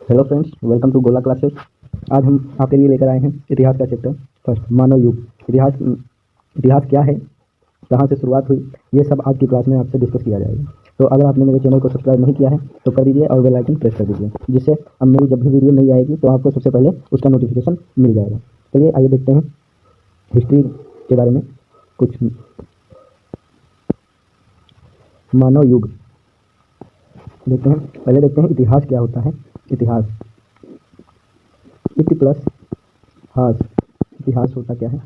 Hello friends, welcome to गोला classes. आज हम आपके लिए लेकर आए हैं इतिहास का चैप्टर फर्स्ट, मानव युग। इतिहास क्या है, कहाँ से शुरुआत हुई, ये सब आज की क्लास में आपसे डिस्कस किया जाएगा। तो अगर आपने मेरे चैनल को सब्सक्राइब नहीं किया है तो कर दीजिए और बेल आइकन प्रेस कर दीजिए, जिससे अब मेरी जब भी वीडियो नहीं आएगी तो आपको सबसे पहले उसका नोटिफिकेशन मिल जाएगा। चलिए आइए देखते हैं हिस्ट्री के बारे में कुछ। मानव युग देखते हैं। पहले देखते हैं इतिहास क्या होता है। इतिहास इति प्लस हास। इतिहास होता क्या है?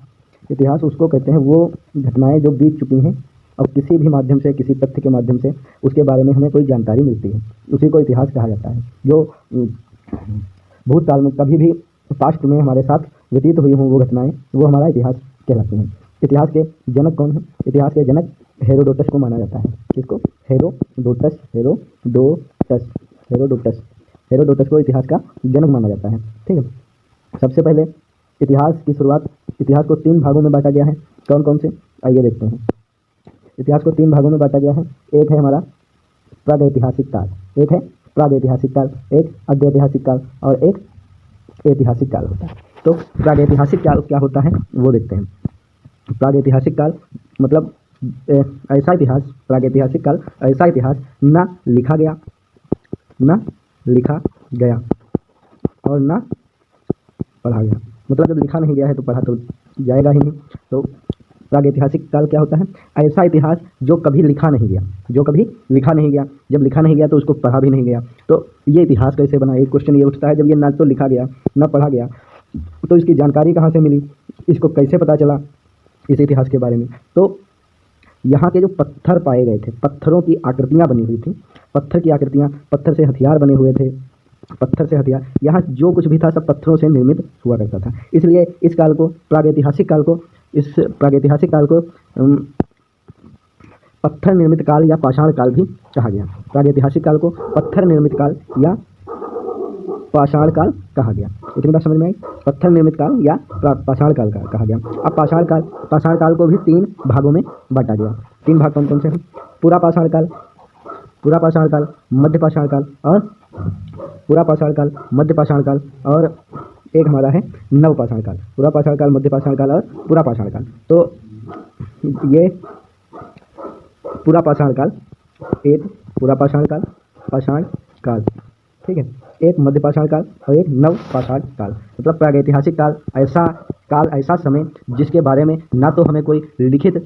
इतिहास उसको कहते हैं वो घटनाएं जो बीत चुकी हैं और किसी भी माध्यम से, किसी तथ्य के माध्यम से उसके बारे में हमें कोई जानकारी मिलती है, उसी को इतिहास कहा जाता है। जो भूतकाल में कभी भी पास्ट में हमारे साथ व्यतीत हुई हों वो घटनाएं, वो हमारा इतिहास कहलाती हैं। इतिहास के जनक कौन है? इतिहास के जनक हेरोडोटस को माना जाता है। किसको? हेरोडोटस। हेरोडोटस को इतिहास का जनक माना जाता है। ठीक है। सबसे पहले इतिहास की शुरुआत, इतिहास को 3 भागों में बांटा गया है। कौन कौन से? आइए देखते हैं। इतिहास को 3 भागों में बांटा गया है। एक है हमारा प्रागैतिहासिक काल, एक है प्रागैतिहासिक काल, एक अद्यैतिहासिक काल और एक ऐतिहासिक काल होता है। तो प्रागैतिहासिक काल क्या होता है वो देखते हैं। प्रागैतिहासिक काल मतलब ऐसा इतिहास, प्रागैतिहासिक काल ऐसा इतिहास ना लिखा गया और ना पढ़ा गया। मतलब जब लिखा नहीं गया है तो पढ़ा तो जाएगा ही नहीं। तो प्रागैतिहासिक काल क्या होता है? ऐसा इतिहास जो कभी लिखा नहीं गया, जब लिखा नहीं गया तो उसको पढ़ा भी नहीं गया। तो ये इतिहास कैसे बना? एक क्वेश्चन ये उठता है, जब ये ना तो लिखा गया ना पढ़ा गया तो इसकी जानकारी कहाँ से मिली, इसको कैसे पता चला इस इतिहास के बारे में? तो यहाँ के जो पत्थर पाए गए थे, पत्थरों की आकृतियाँ बनी हुई थी, पत्थर की आकृतियाँ, पत्थर से हथियार बने हुए थे, पत्थर से हथियार, यहाँ जो कुछ भी था सब पत्थरों से निर्मित हुआ करता था। इसलिए इस काल को प्रागैतिहासिक काल को पत्थर निर्मित काल या पाषाण काल भी कहा गया। प्रागैतिहासिक काल को पत्थर निर्मित काल या पाषाण काल कहा गया। इतनी बात समझ में आई? पत्थर निर्मित काल या पाषाण काल कहा गया। अब पाषाण काल को भी 3 भागों में बांटा गया। 3 भाग कौन कौन से हैं? पूरा पाषाण काल, मध्य पाषाण काल और एक हमारा है नव पाषाण काल। पूरा पाषाण काल, मध्य पाषाण काल और पूरा पाषाण काल। तो ये पूरा पाषाण काल, एक पूरा पाषाण काल, ठीक है, एक मध्य पाषाण काल और एक नव पाषाण काल। मतलब प्रागैतिहासिक काल ऐसा समय जिसके बारे में ना तो हमें कोई लिखित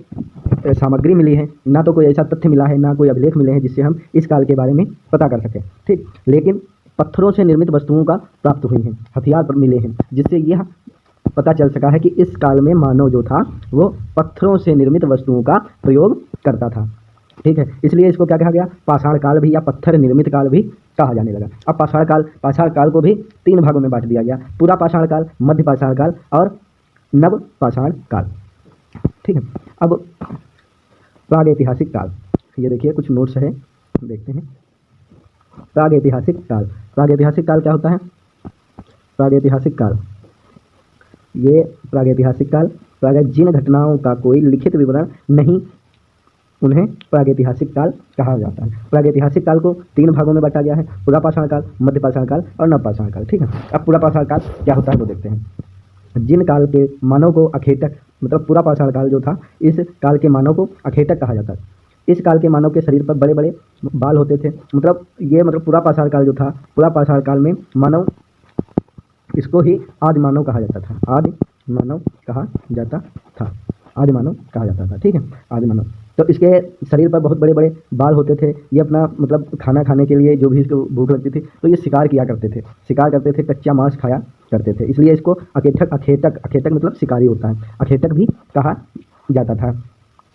सामग्री मिली है, ना तो कोई ऐसा तथ्य मिला है, ना कोई अभिलेख मिले हैं जिससे हम इस काल के बारे में पता कर सकें। ठीक, लेकिन पत्थरों से निर्मित वस्तुओं का प्राप्त हुई हैं, हथियार मिले हैं, जिससे यह पता चल सका है कि इस काल में मानव जो था वो पत्थरों से निर्मित वस्तुओं का प्रयोग करता था। ठीक है, इसलिए इसको क्या कहा गया? पाषाण काल भी या पत्थर निर्मित काल भी कहा जाने लगा। अब पाषाण काल को भी 3 भागों में बांट दिया गया। पूरा पाषाण काल, मध्य पाषाण काल और नव पाषाण काल। ठीक है। अब प्रागैतिहासिक काल, ये देखिए कुछ नोट्स है, देखते हैं। प्रागैतिहासिक काल क्या होता है? प्रागैतिहासिक काल जिन घटनाओं का कोई लिखित विवरण नहीं, उन्हें प्रागैतिहासिक काल कहा जाता है। प्रागैतिहासिक काल को 3 भागों में बांटा गया है। पूरा पाषाण काल, मध्य पाषाण काल और नव पाषाण काल। ठीक है। अब पूरा पाषाण काल क्या होता है वो देखते हैं। जिन काल के मानव को अखेटक, मतलब पूरा पाषाण काल जो था, इस काल के मानव को अखेटक कहा जाता है। इस काल के मानव के शरीर पर बड़े बड़े बाल होते थे। मतलब पूरा पाषाण काल जो था, पूरा पाषाण काल में मानव, इसको ही आदि मानव कहा जाता था। आदि मानव कहा जाता था। ठीक है, आदि मानव। तो इसके शरीर पर बहुत बड़े बड़े बाल होते थे। ये अपना मतलब खाना खाने के लिए, जो भी इसको भूख लगती थी तो ये शिकार करते थे, कच्चा मांस खाया करते थे। इसलिए इसको अखेटक मतलब शिकारी होता है, अखेटक भी कहा जाता था।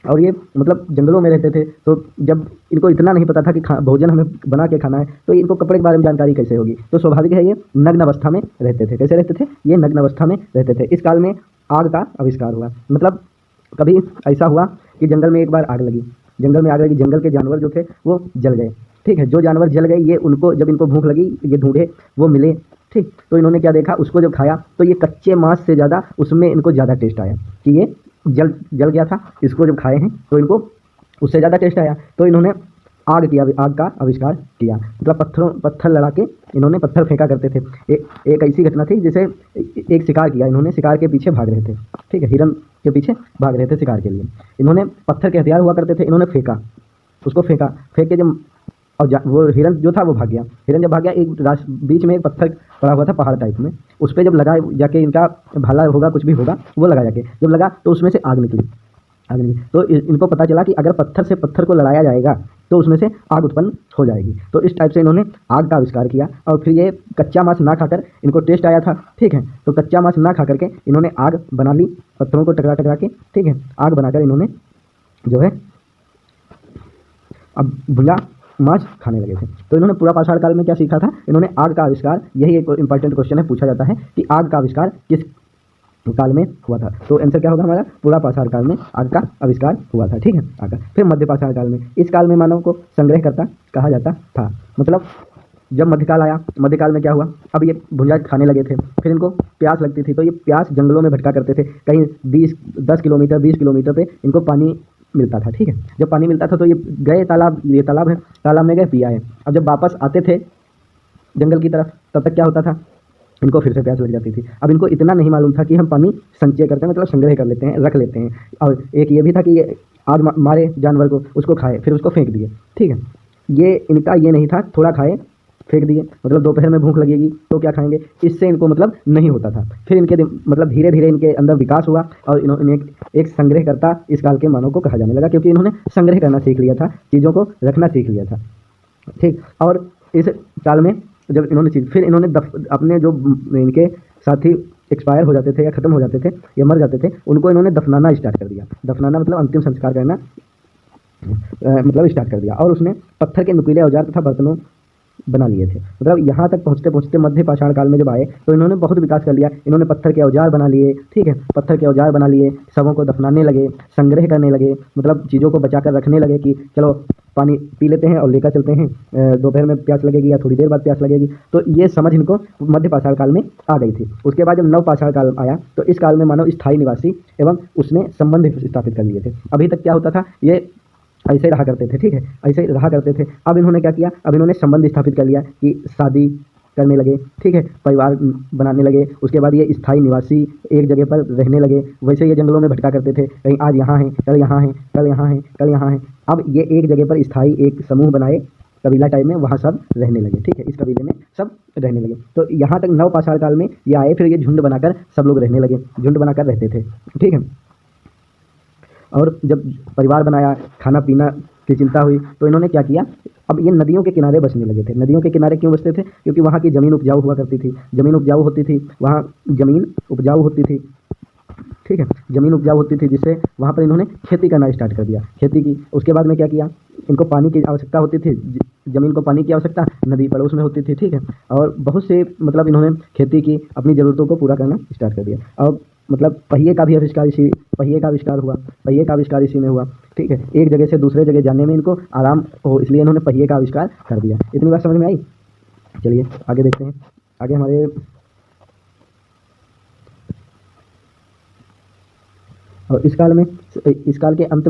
और ये मतलब जंगलों में रहते थे, तो जब इनको इतना नहीं पता था कि भोजन हमें बना के खाना है, तो इनको कपड़े के बारे में जानकारी कैसे होगी? तो स्वाभाविक है ये नग्न अवस्था में रहते थे। कैसे रहते थे? ये नग्न अवस्था में रहते थे। इस काल में आग का आविष्कार हुआ। मतलब कभी ऐसा हुआ कि जंगल में एक बार आग लगी, जंगल के जानवर जो थे वो जल गए। ठीक है, जो जानवर जल गए, ये उनको, जब इनको भूख लगी, ये ढूंढे, वो मिले। ठीक, तो इन्होंने क्या देखा, उसको जब खाया तो ये कच्चे मांस से ज़्यादा उसमें इनको ज़्यादा टेस्ट आया कि ये जल गया था। इसको जब खाए हैं तो इनको उससे ज़्यादा टेस्ट आया। तो इन्होंने आग का आविष्कार किया। मतलब पत्थर लड़ा के इन्होंने पत्थर फेंका करते थे। एक ऐसी घटना थी जैसे एक शिकार किया इन्होंने, शिकार के पीछे भाग रहे थे, ठीक है, हिरन के पीछे भाग रहे थे शिकार के लिए। इन्होंने पत्थर के हथियार हुआ करते थे, इन्होंने फेंका, उसको फेंक के जब वो हिरन जो था वो भाग गया। हिरन जब भाग गया, एक बीच में एक पत्थर पड़ा हुआ था पहाड़ टाइप में, उस पर जब लगा जाके, इनका भाला होगा कुछ भी होगा, वो लगा जाके, जब लगा तो उसमें से आग निकली। तो इनको पता चला कि अगर पत्थर से पत्थर को लड़ाया जाएगा तो उसमें से आग उत्पन्न हो जाएगी। तो इस टाइप से इन्होंने आग का आविष्कार किया। और फिर ये कच्चा मांस ना खाकर इनको टेस्ट आया था, ठीक है, तो कच्चा मांस ना खा करके इन्होंने आग बना ली, पत्थरों को टकरा के, ठीक है, आग बनाकर इन्होंने जो है अब भुजा मांस खाने लगे थे। तो इन्होंने पूरा पाषाण काल में क्या सीखा था, इन्होंने आग का आविष्कार, यही एक इंपॉर्टेंट क्वेश्चन है, पूछा जाता है कि आग का आविष्कार किस काल में हुआ था। तो आंसर क्या होगा हमारा, पूरा पाषाण काल में आग का आविष्कार हुआ था, ठीक है, आग का। फिर मध्य पाषाण काल में, इस काल में मानव को संग्रहकर्ता कहा जाता था। मतलब जब मध्यकाल आया, मध्यकाल में क्या हुआ, अब ये भुंजा खाने लगे थे, फिर इनको प्यास लगती थी, तो ये प्यास जंगलों में भटका करते थे, कहीं 10 किलोमीटर 20 किलोमीटर पे इनको पानी मिलता था, ठीक है। जब पानी मिलता था तो ये गए तालाब, ये तालाब है, तालाब में गए, पिया है। अब जब वापस आते थे जंगल की तरफ, तब तक क्या होता था, इनको फिर से प्यास लग जाती थी। अब इनको इतना नहीं मालूम था कि हम पानी संचय करते हैं, मतलब संग्रह कर लेते हैं, रख लेते हैं। और एक ये भी था कि ये आज मारे जानवर को, उसको खाए, फिर उसको फेंक दिए, ठीक है। ये इनका ये नहीं था थोड़ा खाए फेंक दिए, मतलब दोपहर में भूख लगेगी तो क्या खाएंगे, इससे इनको मतलब नहीं होता था। फिर इनके मतलब धीरे धीरे इनके अंदर विकास हुआ और इन्होंने एक संग्रहकर्ता इस काल के मानव को कहा जाने लगा, क्योंकि इन्होंने संग्रह करना सीख लिया था, चीज़ों को रखना सीख लिया था, ठीक। और इस काल में जब इन्होंने फिर इन्होंने अपने जो इनके साथी एक्सपायर हो जाते थे या ख़त्म हो जाते थे या मर जाते थे, उनको इन्होंने दफनाना स्टार्ट कर दिया। दफनाना मतलब अंतिम संस्कार करना मतलब स्टार्ट कर दिया। और उसने पत्थर के नुकीले औजार तथा बर्तनों बना लिए थे। मतलब यहाँ तक पहुँचते पहुँचते मध्य पाषाण काल में जब आए तो इन्होंने बहुत विकास कर लिया। इन्होंने पत्थर के औजार बना लिए, ठीक है, पत्थर के औजार बना लिए, शवों को दफनाने लगे, संग्रह करने लगे, मतलब चीज़ों को बचा कर रखने लगे कि चलो पानी पी लेते हैं और लेकर चलते हैं, दोपहर में प्यास लगेगी या थोड़ी देर बाद प्यास लगेगी। तो ये समझ इनको मध्य पाषाण काल में आ गई थी। उसके बाद जब नव पाषाण काल आया तो इस काल में मानव स्थायी निवासी एवं उसने संबंध स्थापित कर लिए थे। अभी तक क्या होता था, ये ऐसे रहा करते थे, ठीक है, ऐसे रहा करते थे। अब इन्होंने क्या किया, अब इन्होंने संबंध स्थापित कर लिया कि शादी करने लगे, ठीक है, परिवार बनाने लगे। उसके बाद ये स्थायी निवासी एक जगह पर रहने लगे। वैसे ये जंगलों में भटका करते थे, कहीं आज यहाँ हैं, कल यहाँ हैं, कल यहाँ हैं, कल यहाँ हैं। अब ये एक जगह पर स्थायी एक समूह बनाए, कबीला टाइप में, वहाँ सब रहने लगे, ठीक है, इस कबीले में सब रहने लगे। तो यहाँ तक नव पाषाण काल में ये आए, फिर ये झुंड बनाकर सब लोग रहने लगे, झुंड बनाकर रहते थे, ठीक है। और जब परिवार बनाया, खाना पीना की चिंता हुई, तो इन्होंने क्या किया, अब ये नदियों के किनारे बसने लगे थे। नदियों के किनारे क्यों बसते थे, क्योंकि वहाँ की ज़मीन उपजाऊ हुआ करती थी, ज़मीन उपजाऊ होती थी, वहाँ ज़मीन उपजाऊ होती थी, ठीक है, ज़मीन उपजाऊ होती थी, जिससे वहाँ पर इन्होंने खेती करना स्टार्ट कर दिया, खेती की। उसके बाद में क्या किया, इनको पानी की आवश्यकता होती थी, ज़मीन को पानी की आवश्यकता नदी पड़ोस में होती थी, ठीक है। और बहुत से मतलब इन्होंने खेती की, अपनी ज़रूरतों को पूरा करना स्टार्ट कर दिया। और मतलब पहिए का भी आविष्कार पहिए का आविष्कार हुआ, पहिए का आविष्कार इसी में हुआ, ठीक है। एक जगह से दूसरे जगह जाने में इनको आराम हो, इसलिए इन्होंने पहिए का आविष्कार कर दिया। इतनी बात समझ में आई। चलिए आगे देखते हैं। आगे हमारे और इस काल के अंत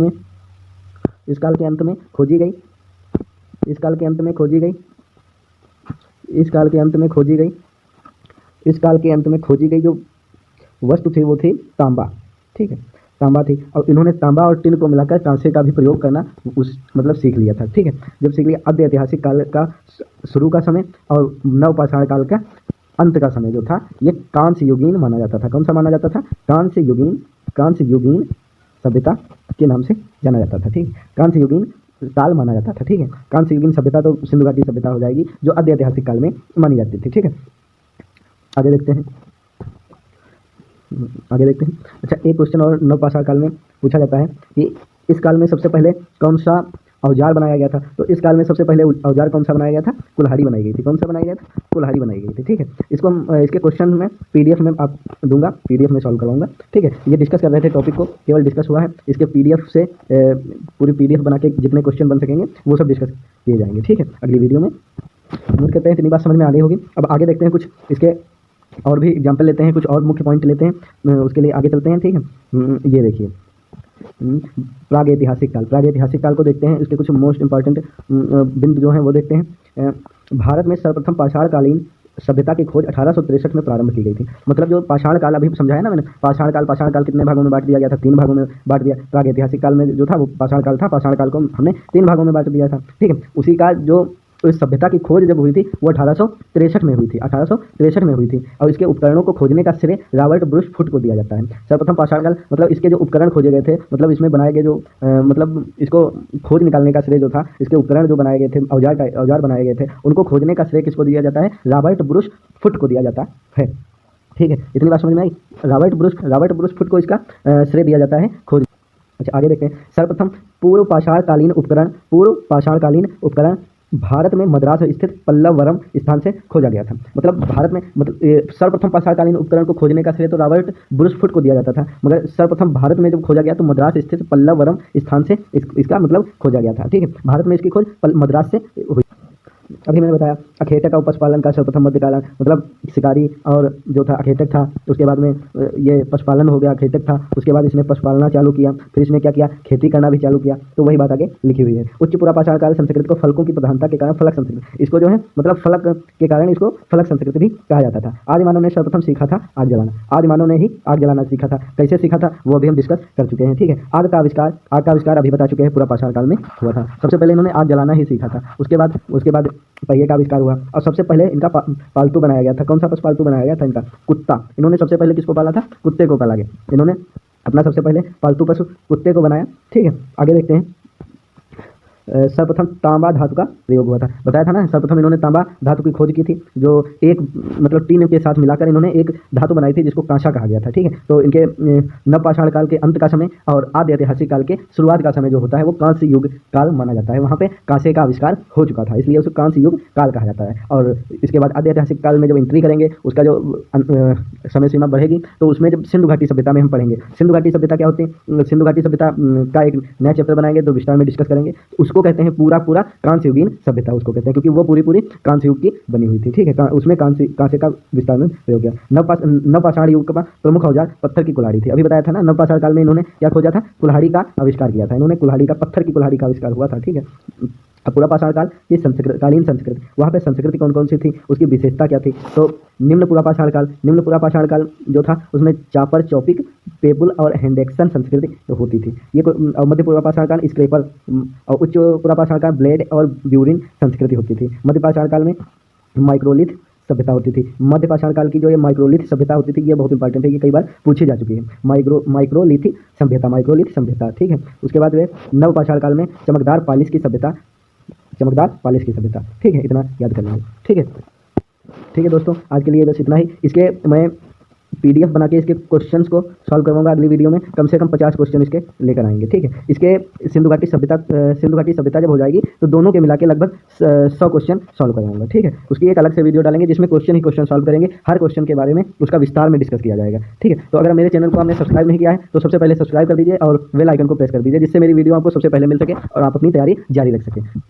में खोजी गई जो वस्तु थी वो थी तांबा, ठीक है, तांबा थी। और इन्होंने तांबा और टिन को मिलाकर कांसे का भी प्रयोग करना मतलब सीख लिया था, ठीक है। जब सीख लिया, आद्य ऐतिहासिक काल का शुरू का समय और नव पाषाण काल का अंत का समय जो था, ये कांस्य युगीन माना जाता था। कौन सा माना जाता था, कांस्य युगीन सभ्यता के नाम से जाना जाता था, ठीक है, कांस्य युगीन काल माना जाता था, ठीक है। कांस्य युगीन सभ्यता तो सिंधु घाटी सभ्यता हो जाएगी, जो आद्य ऐतिहासिक काल में मानी जाती थी, ठीक है। आगे देखते हैं। अच्छा, एक क्वेश्चन और नव पाषाण काल में पूछा जाता है कि इस काल में सबसे पहले कौन सा औजार बनाया गया था। तो इस काल में सबसे पहले औजार कौन सा बनाया गया था, कुल्हाड़ी बनाई गई थी। कौन सा बनाया गया था, कुल्हाड़ी बनाई गई थी, ठीक है। इसको हम इसके क्वेश्चन में PDF में आप दूंगा, PDF में सॉल्व करवाऊंगा, ठीक है। ये डिस्कस कर रहे थे, टॉपिक को केवल डिस्कस हुआ है, इसके PDF से पूरी PDF बना के जितने क्वेश्चन बन सकेंगे वो सब डिस्कस किए जाएंगे, ठीक है, अगली वीडियो में। उम्मीद करते हैं इतनी बात समझ में आ गई होगी। अब आगे देखते हैं, कुछ इसके और भी एग्जाम्पल लेते हैं, कुछ और मुख्य पॉइंट लेते हैं, उसके लिए आगे चलते हैं, ठीक है। ये देखिए, प्रागैतिहासिक काल, प्रागैतिहासिक काल को देखते हैं। इसके कुछ मोस्ट इंपॉर्टेंट बिंदु जो हैं वो देखते हैं। भारत में सर्वप्रथम पाषाणकालीन सभ्यता की खोज 1863 में प्रारंभ की गई थी। मतलब जो पाषाण काल अभी समझाया ना मैंने, पाषाण काल कितने भागों में बांट दिया गया था? 3 भागों में बांट दिया। प्रागैतिहासिक काल में जो था वो पाषाण काल था, पाषाण काल को हमने 3 भागों में बांट दिया था, ठीक है। उसी का जो इस सभ्यता की खोज जब हुई थी वो 1863 में हुई थी, 1863 में हुई थी। और इसके उपकरणों को खोजने का श्रेय रॉबर्ट ब्रूस फुट को दिया जाता है। सर्वप्रथम पाषाण काल मतलब इसके जो उपकरण खोजे गए थे, मतलब इसमें बनाए गए जो मतलब इसको खोज निकालने का श्रेय जो था, इसके उपकरण जो बनाए गए थे, औजार बनाए गए थे, उनको खोजने का श्रेय किसको दिया जाता है? रॉबर्ट ब्रूस फुट को दिया जाता है, ठीक है। इतनी बात समझ में आई? रॉबर्ट ब्रूस फुट को इसका श्रेय दिया जाता है खोज। अच्छा, आगे देखते हैं। सर्वप्रथम पूर्व पाषाणकालीन उपकरण भारत में मद्रास स्थित पल्लवरम स्थान से खोजा गया था। मतलब भारत में सर्वप्रथम पाषाणकालीन उपकरण को खोजने का श्रेय तो रॉबर्ट ब्रूस फुट को दिया जाता था, मगर सर्वप्रथम भारत में जब खोजा गया तो मद्रास स्थित पल्लवरम स्थान से इसका मतलब खोजा गया था, ठीक है। भारत में इसकी खोज मद्रास से हुई। अभी मैंने बताया अखेटक और पशुपालन का सर्वप्रथम मध्यकालीन, मतलब शिकारी और जो था अखेटक था, उसके बाद में ये पशुपालन हो गया, अखेटक था, उसके बाद इसने पशुपालना चालू किया, फिर इसने क्या किया? खेती करना भी चालू किया। तो वही बात आगे लिखी हुई है। उच्च पुरा पाषाण काल संस्कृति को फलकों की प्रधानता के कारण फलक संस्कृति, इसको जो है मतलब फलक के कारण इसको फलक संस्कृति भी कहा जाता था। आदि मानव ने सर्वप्रथम सीखा था आग जलाना, आदि मानव ने ही आग जलाना सीखा था। कैसे सीखा था वो अभी हम डिस्कस कर चुके हैं, ठीक है। आग का आविष्कार अभी बता चुके हैं, पूरा पाषाण काल में हुआ था। सबसे पहले इन्होंने आग जलाना ही सीखा था। उसके बाद पहिए का आविष्कार हुआ और सबसे पहले इनका पालतू बनाया गया था। कौन सा पशु पालतू बनाया गया था? इनका कुत्ता। इन्होंने सबसे पहले किसको पाला था? कुत्ते को पाला गया। इन्होंने अपना सबसे पहले पालतू पशु कुत्ते को बनाया, ठीक है। आगे देखते हैं। सर्वप्रथम तांबा धातु का प्रयोग हुआ था, बताया था ना। सर्वप्रथम इन्होंने तांबा धातु की खोज की थी, जो एक मतलब टीन के साथ मिलाकर इन्होंने एक धातु बनाई थी जिसको कांसा कहा गया था, ठीक है। तो इनके नवपाषाण काल के अंत का समय और आदि ऐतिहासिक काल के शुरुआत का समय जो होता है वो कांस्य युग काल माना जाता है। वहाँ पे कांसे का आविष्कार हो चुका था, इसलिए उसको कांस्य युग काल कहा जाता है। और इसके बाद आदि ऐतिहासिक काल में जब एंट्री करेंगे, उसका जो समय सीमा बढ़ेगी, तो उसमें जब सिंधु घाटी सभ्यता में हम पढ़ेंगे। सिंधु घाटी सभ्यता क्या होती है? सिंधु घाटी सभ्यता का एक नया चैप्टर बनाएंगे, तो विस्तार में डिस्कस करेंगे। उसको कहते हैं पूरा कांस्य युगीन सभ्यता, उसको कहते हैं, क्योंकि वो पूरी कांस्य युग की बनी हुई थी, ठीक है। उसमें कांसे का विस्तार में प्रयोग किया। नवपाषाण युग का प्रमुख औजार पत्थर की कुल्हाड़ी थी। अभी बताया था ना, नवपाषाण काल में इन्होंने क्या खोजा था? कुल्हाड़ी का आविष्कार किया था। इन्होंने कुल्हाड़ी का, पत्थर की कुल्हाड़ी का आविष्कार हुआ था, ठीक है। अब पूरा पाषाण काल ये कालीन संस्कृति, वहाँ पे संस्कृति कौन कौन सी थी, उसकी विशेषता क्या थी? तो निम्न पूरा पाषाण काल जो था उसमें चापर, चौपिक, पेपुल और हैंडेक्सन संस्कृति होती थी। ये मध्य पूर्व पाषाण काल स्क्रेपर और उच्च पूरा पाषाण काल ब्लेड और ब्यूरिन संस्कृति होती थी। मध्य पाषाण काल में माइक्रोलिथ सभ्यता होती थी। मध्य पाषाण काल की जो ये माइक्रोलिथ सभ्यता होती थी, ये बहुत इंपॉर्टेंट है, ये कई बार पूछी जा चुकी है। माइक्रोलिथ सभ्यता, ठीक है। उसके बाद वे नव पाषाण काल में चमकदार पालिश की सभ्यता, ठीक है। इतना याद कर लेंगे, ठीक है दोस्तों। आज के लिए बस इतना ही। इसके मैं PDF बना के इसके क्वेश्चंस को सॉल्व करवाऊंगा अगली वीडियो में। कम से कम 50 क्वेश्चन इसके लेकर आएंगे, ठीक है। इसके सिंधु घाटी सभ्यता जब हो जाएगी तो दोनों के मिला के लगभग 100 क्वेश्चन सॉल्व करवाऊंगा, ठीक है। उसकी एक अलग से वीडियो डालेंगे जिसमें क्वेश्चन सॉल्व करेंगे, हर क्वेश्चन के बारे में उसका विस्तार में डिस्कस किया जाएगा, ठीक है। तो अगर मेरे चैनल को आपने सब्सक्राइब नहीं किया है तो सबसे पहले सब्सक्राइब कर दीजिए और बेल आइकन को प्रेस कर दीजिए, जिससे मेरी वीडियो आपको सबसे पहले मिल सके और आप अपनी तैयारी जारी रख सकें।